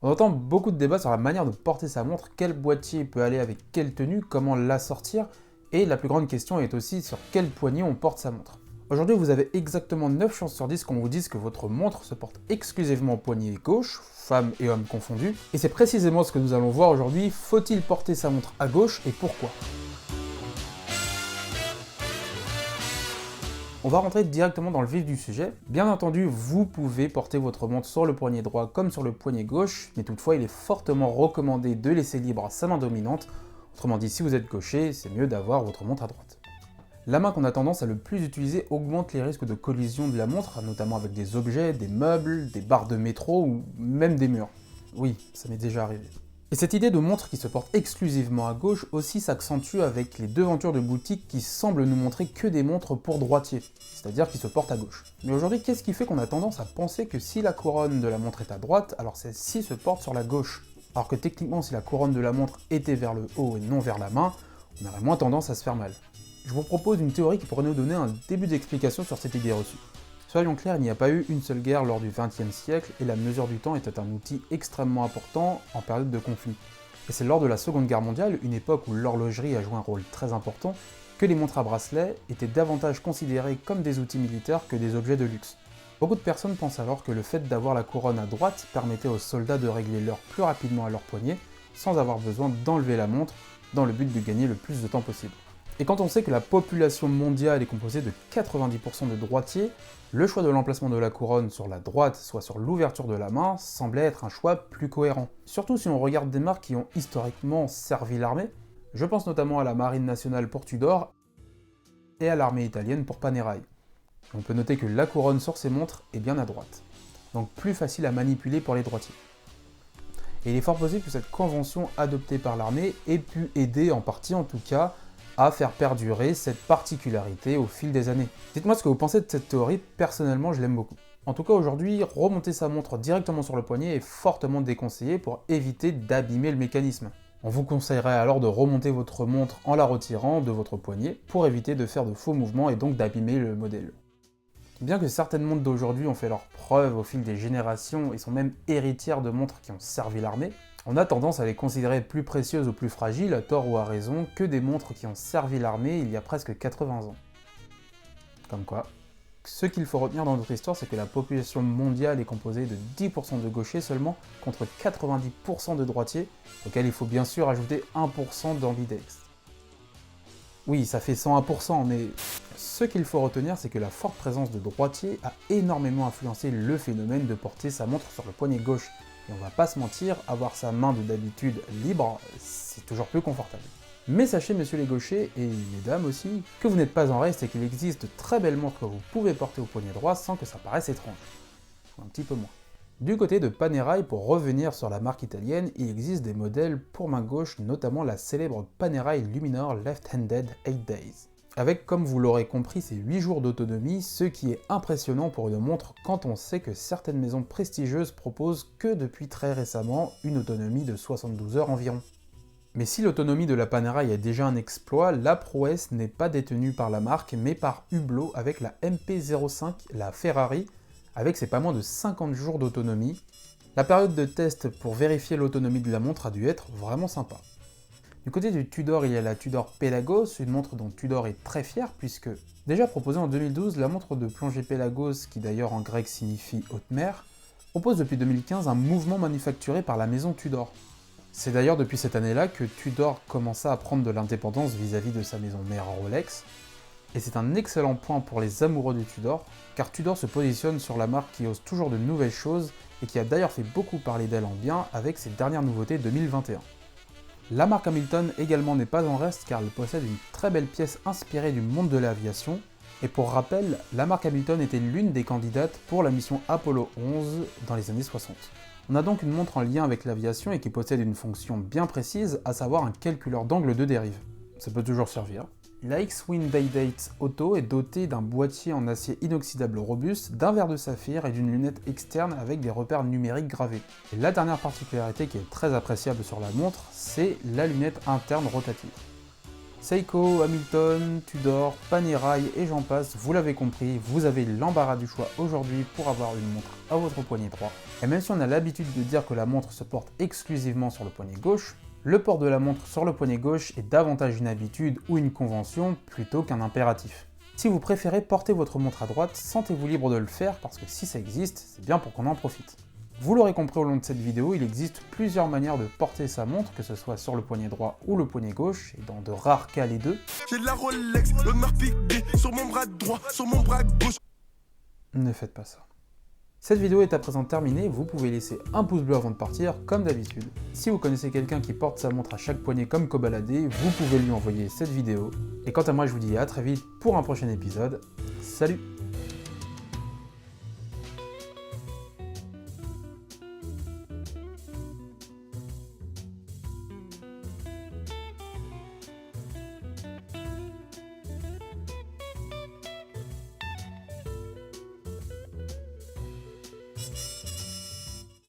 On entend beaucoup de débats sur la manière de porter sa montre, quel boîtier peut aller avec quelle tenue, comment l'assortir, et la plus grande question est aussi sur quel poignet on porte sa montre. Aujourd'hui, vous avez exactement 9 chances sur 10 qu'on vous dise que votre montre se porte exclusivement au poignet gauche, femmes et hommes confondus, et c'est précisément ce que nous allons voir aujourd'hui. Faut-il porter sa montre à gauche et pourquoi? On va rentrer directement dans le vif du sujet. Bien entendu, vous pouvez porter votre montre sur le poignet droit comme sur le poignet gauche, mais toutefois il est fortement recommandé de laisser libre sa main dominante. Autrement dit, si vous êtes gaucher, c'est mieux d'avoir votre montre à droite. La main qu'on a tendance à le plus utiliser augmente les risques de collision de la montre, notamment avec des objets, des meubles, des barres de métro ou même des murs. Oui, ça m'est déjà arrivé. Et cette idée de montre qui se porte exclusivement à gauche aussi s'accentue avec les devantures de boutiques qui semblent nous montrer que des montres pour droitiers, c'est-à-dire qui se portent à gauche. Mais aujourd'hui, qu'est-ce qui fait qu'on a tendance à penser que si la couronne de la montre est à droite, alors celle-ci se porte sur la gauche? Alors que techniquement, si la couronne de la montre était vers le haut et non vers la main, on aurait moins tendance à se faire mal. Je vous propose une théorie qui pourrait nous donner un début d'explication sur cette idée reçue. Soyons clairs, il n'y a pas eu une seule guerre lors du XXe siècle et la mesure du temps était un outil extrêmement important en période de conflit. Et c'est lors de la Seconde Guerre mondiale, une époque où l'horlogerie a joué un rôle très important, que les montres à bracelet étaient davantage considérées comme des outils militaires que des objets de luxe. Beaucoup de personnes pensent alors que le fait d'avoir la couronne à droite permettait aux soldats de régler l'heure plus rapidement à leur poignet, sans avoir besoin d'enlever la montre, dans le but de gagner le plus de temps possible. Et quand on sait que la population mondiale est composée de 90% de droitiers, le choix de l'emplacement de la couronne sur la droite, soit sur l'ouverture de la main, semblait être un choix plus cohérent. Surtout si on regarde des marques qui ont historiquement servi l'armée, je pense notamment à la Marine nationale pour Tudor et à l'armée italienne pour Panerai. On peut noter que la couronne sur ces montres est bien à droite, donc plus facile à manipuler pour les droitiers. Et il est fort possible que cette convention adoptée par l'armée ait pu aider, en partie en tout cas, à faire perdurer cette particularité au fil des années. Dites-moi ce que vous pensez de cette théorie, personnellement je l'aime beaucoup. En tout cas aujourd'hui, remonter sa montre directement sur le poignet est fortement déconseillé pour éviter d'abîmer le mécanisme. On vous conseillerait alors de remonter votre montre en la retirant de votre poignet pour éviter de faire de faux mouvements et donc d'abîmer le modèle. Bien que certaines montres d'aujourd'hui ont fait leurs preuves au fil des générations et sont même héritières de montres qui ont servi l'armée, on a tendance à les considérer plus précieuses ou plus fragiles, à tort ou à raison, que des montres qui ont servi l'armée il y a presque 80 ans. Comme quoi, ce qu'il faut retenir dans notre histoire, c'est que la population mondiale est composée de 10% de gauchers seulement, contre 90% de droitiers, auquel il faut bien sûr ajouter 1% d'ambidextres. Oui, ça fait 101%, mais ce qu'il faut retenir, c'est que la forte présence de droitiers a énormément influencé le phénomène de porter sa montre sur le poignet gauche. Et on va pas se mentir, avoir sa main de d'habitude libre, c'est toujours plus confortable. Mais sachez, messieurs les gauchers, et mesdames aussi, que vous n'êtes pas en reste et qu'il existe de très belles montres que vous pouvez porter au poignet droit sans que ça paraisse étrange. Ou un petit peu moins. Du côté de Panerai, pour revenir sur la marque italienne, il existe des modèles pour main gauche, notamment la célèbre Panerai Luminor Left-Handed 8 Days. Avec, comme vous l'aurez compris, ces 8 jours d'autonomie, ce qui est impressionnant pour une montre quand on sait que certaines maisons prestigieuses proposent que depuis très récemment une autonomie de 72 heures environ. Mais si l'autonomie de la Panerai est déjà un exploit, la prouesse n'est pas détenue par la marque, mais par Hublot avec la MP05, la Ferrari, avec ses pas moins de 50 jours d'autonomie. La période de test pour vérifier l'autonomie de la montre a dû être vraiment sympa. Du côté du Tudor, il y a la Tudor Pelagos, une montre dont Tudor est très fier puisque, déjà proposée en 2012, la montre de plongée Pelagos, qui d'ailleurs en grec signifie haute mer, propose depuis 2015 un mouvement manufacturé par la maison Tudor. C'est d'ailleurs depuis cette année-là que Tudor commença à prendre de l'indépendance vis-à-vis de sa maison mère Rolex, et c'est un excellent point pour les amoureux de Tudor, car Tudor se positionne sur la marque qui ose toujours de nouvelles choses et qui a d'ailleurs fait beaucoup parler d'elle en bien avec ses dernières nouveautés 2021. La marque Hamilton également n'est pas en reste car elle possède une très belle pièce inspirée du monde de l'aviation, et pour rappel, la marque Hamilton était l'une des candidates pour la mission Apollo 11 dans les années 60. On a donc une montre en lien avec l'aviation et qui possède une fonction bien précise, à savoir un calculeur d'angle de dérive. Ça peut toujours servir. La X-Wing Day-Date Auto est dotée d'un boîtier en acier inoxydable robuste, d'un verre de saphir et d'une lunette externe avec des repères numériques gravés. Et la dernière particularité qui est très appréciable sur la montre, c'est la lunette interne rotative. Seiko, Hamilton, Tudor, Panerai et j'en passe, vous l'avez compris, vous avez l'embarras du choix aujourd'hui pour avoir une montre à votre poignet droit. Et même si on a l'habitude de dire que la montre se porte exclusivement sur le poignet gauche, le port de la montre sur le poignet gauche est davantage une habitude ou une convention plutôt qu'un impératif. Si vous préférez porter votre montre à droite, sentez-vous libre de le faire parce que si ça existe, c'est bien pour qu'on en profite. Vous l'aurez compris au long de cette vidéo, il existe plusieurs manières de porter sa montre, que ce soit sur le poignet droit ou le poignet gauche, et dans de rares cas les deux. J'ai la Rolex, l'honneur piqué sur mon bras droit, sur mon bras gauche. Ne faites pas ça. Cette vidéo est à présent terminée, vous pouvez laisser un pouce bleu avant de partir, comme d'habitude. Si vous connaissez quelqu'un qui porte sa montre à chaque poignet comme Kobalade, vous pouvez lui envoyer cette vidéo. Et quant à moi, je vous dis à très vite pour un prochain épisode. Salut!